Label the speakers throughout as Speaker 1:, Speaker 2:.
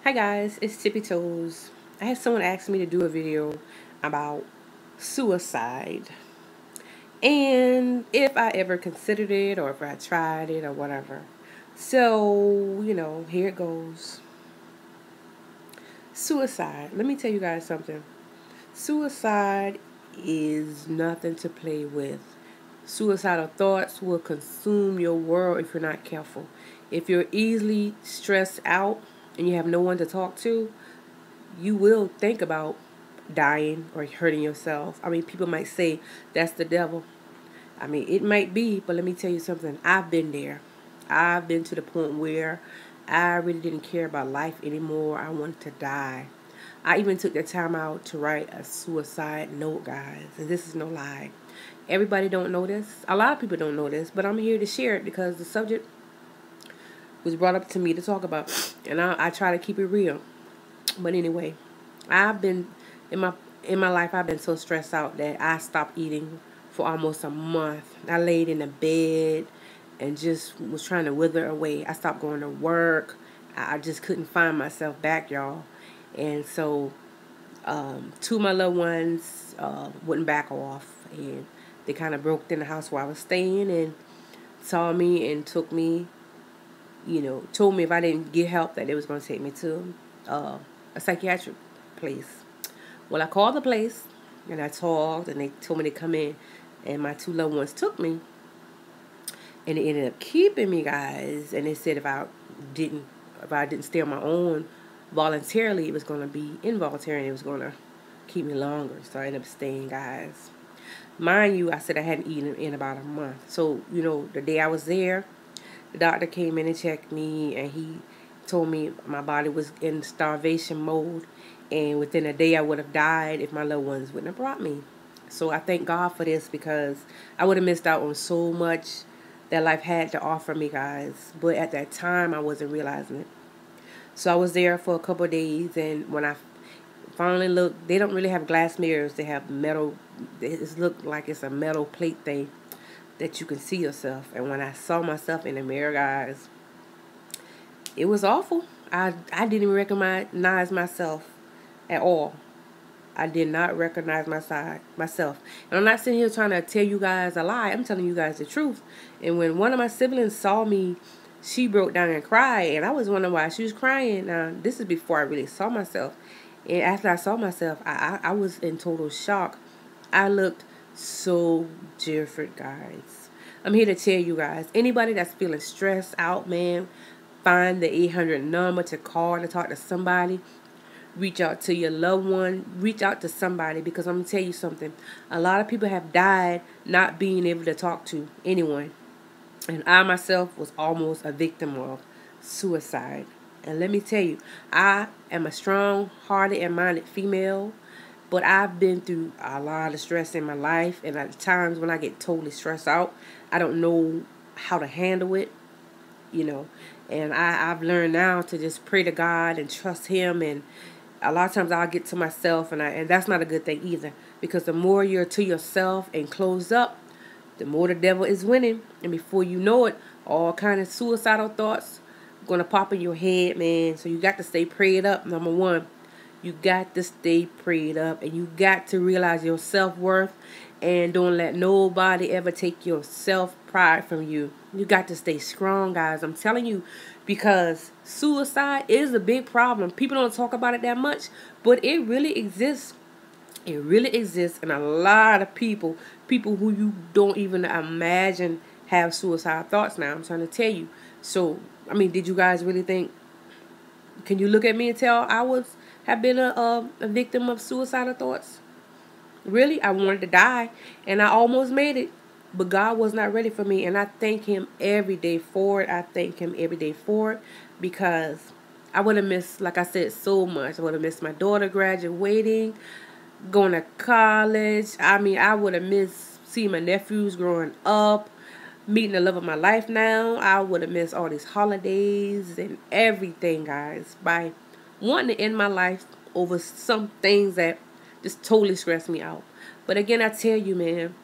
Speaker 1: Hi guys, it's TIPPY-TOEZ. I had someone ask me to do a video about suicide and if I ever considered it or if I tried it or whatever. So, here it goes. Suicide. Let me tell you guys something. Suicide is nothing to play with. Suicidal thoughts will consume your world if you're not careful. If you're easily stressed out and you have no one to talk to, you will think about dying or hurting yourself. I mean, people might say that's the devil. I mean, it might be, but let me tell you something. I've been there. I've been to the point where I really didn't care about life anymore. I wanted to die. I even took the time out to write a suicide note, guys. And this is no lie. Everybody don't know this. A lot of people don't know this, but I'm here to share it because the subject was brought up to me to talk about. And I try to keep it real. But anyway, I've been in my life. I've been so stressed out that I stopped eating for almost a month. I laid in the bed and just was trying to wither away. I stopped going to work. I just couldn't find myself back, y'all. And so, two of my loved ones wouldn't back off, and they kind of broke in the house where I was staying and saw me and took me. Told me if I didn't get help that they was going to take me to a psychiatric place. Well, I called the place and I talked and they told me to come in, and my two loved ones took me, and they ended up keeping me, guys. And they said if I didn't stay on my own voluntarily, it was going to be involuntary and it was going to keep me longer. So I ended up staying, guys. Mind you, I said I hadn't eaten in about a month. So, the day I was there, the doctor came in and checked me, and he told me my body was in starvation mode, and within a day I would have died if my loved ones wouldn't have brought me. So I thank God for this, because I would have missed out on so much that life had to offer me, guys. But at that time, I wasn't realizing it. So I was there for a couple of days, and when I finally looked, they don't really have glass mirrors. They have metal. It looked like it's a metal plate thing that you can see yourself. And when I saw myself in the mirror, guys, it was awful. I didn't even recognize myself at all. I did not recognize myself. And I'm not sitting here trying to tell you guys a lie. I'm telling you guys the truth. And when one of my siblings saw me, she broke down and cried. And I was wondering why she was crying. Now, this is before I really saw myself. And after I saw myself, I was in total shock. I looked so different, guys. I'm here to tell you guys, anybody that's feeling stressed out, man, find the 800 number to call to talk to somebody. Reach out to your loved one. Reach out to somebody, because I'm going to tell you something. A lot of people have died not being able to talk to anyone. And I myself was almost a victim of suicide. And let me tell you, I am a strong-hearted and minded female, but I've been through a lot of stress in my life. And at times when I get totally stressed out, I don't know how to handle it, And I've learned now to just pray to God and trust Him. And a lot of times I'll get to myself, and that's not a good thing either, because the more you're to yourself and closed up, the more the devil is winning. And before you know it, all kind of suicidal thoughts going to pop in your head, man. So you got to stay prayed up. Number one, you got to stay prayed up, and you got to realize your self-worth, and don't let nobody ever take your self-pride from you. You got to stay strong, guys. I'm telling you, because suicide is a big problem. People don't talk about it that much, but it really exists. It really exists, and a lot of people who you don't even imagine have suicide thoughts now. I'm trying to tell you. So, I mean, did you guys really think? Can you look at me and tell I have been a victim of suicidal thoughts? Really, I wanted to die, and I almost made it, but God was not ready for me, and I thank Him every day for it. I thank Him every day for it, because I would have missed, like I said, so much. I would have missed my daughter graduating, going to college. I mean, I would have missed seeing my nephews growing up, meeting the love of my life now. I would have missed all these holidays and everything, guys, by wanting to end my life over some things that just totally stressed me out. But again, I tell you, man,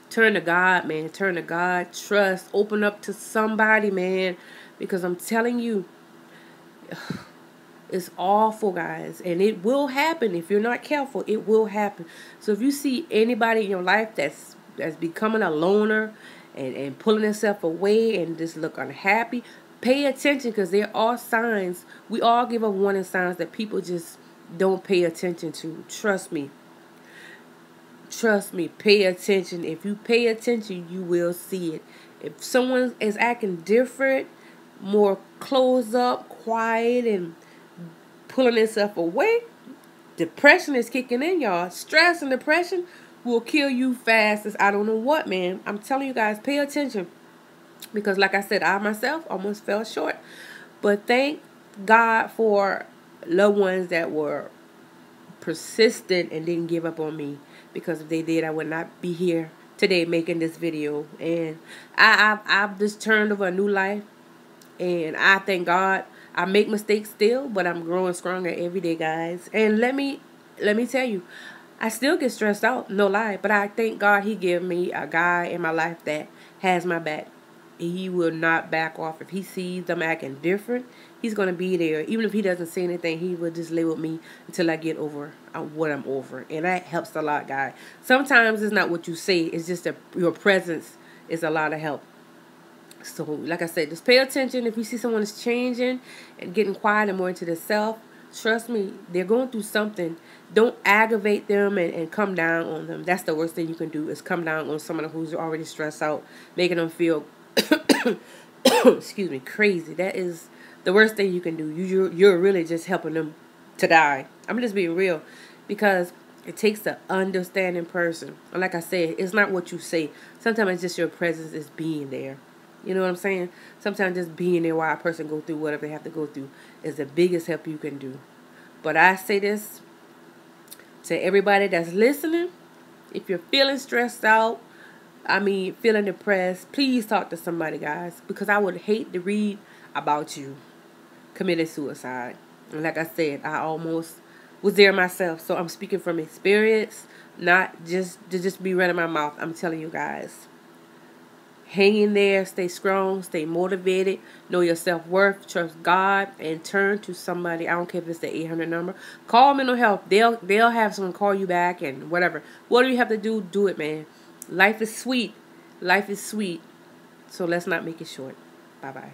Speaker 1: turn to God, man. Turn to God. Trust. Open up to somebody, man. Because I'm telling you, It's awful, guys, and it will happen if you're not careful. It will happen. So if you see anybody in your life that's becoming a loner and pulling themselves away and just look unhappy, pay attention, because there are signs. We all give up warning signs that people just don't pay attention to. Trust me. Trust me. Pay attention. If you pay attention, you will see it. If someone is acting different, more closed up, quiet, and pulling itself away, depression is kicking in, y'all. Stress and depression will kill you fast as I don't know what, man. I'm telling you guys, pay attention. Because like I said, I myself almost fell short. But thank God for loved ones that were persistent and didn't give up on me. Because if they did, I would not be here today making this video. And I've just turned over a new life. And I thank God. I make mistakes still, but I'm growing stronger every day, guys. And let me tell you, I still get stressed out, no lie. But I thank God He gave me a guy in my life that has my back. He will not back off. If he sees them acting different, he's going to be there. Even if he doesn't say anything, he will just lay with me until I get over what I'm over. And that helps a lot, guys. Sometimes it's not what you say. It's just that your presence is a lot of help. So, like I said, just pay attention. If you see someone is changing and getting quiet and more into themselves, trust me, they're going through something. Don't aggravate them and come down on them. That's the worst thing you can do, is come down on someone who's already stressed out, making them feel, excuse me, crazy. That is the worst thing you can do. You're really just helping them to die. I'm just being real, because it takes an understanding person. And like I said, it's not what you say. Sometimes it's just your presence is being there. You know what I'm saying? Sometimes just being there while a person go through whatever they have to go through is the biggest help you can do. But I say this to everybody that's listening. If you're feeling stressed out, feeling depressed, please talk to somebody, guys. Because I would hate to read about you committed suicide. And like I said, I almost was there myself. So I'm speaking from experience, not just to just be running my mouth. I'm telling you guys. Hang in there, stay strong, stay motivated, know your self-worth, trust God, and turn to somebody. I don't care if it's the 800 number. Call mental health. They'll have someone call you back and whatever. Whatever you have to do, do it, man. Life is sweet. Life is sweet. So let's not make it short. Bye-bye.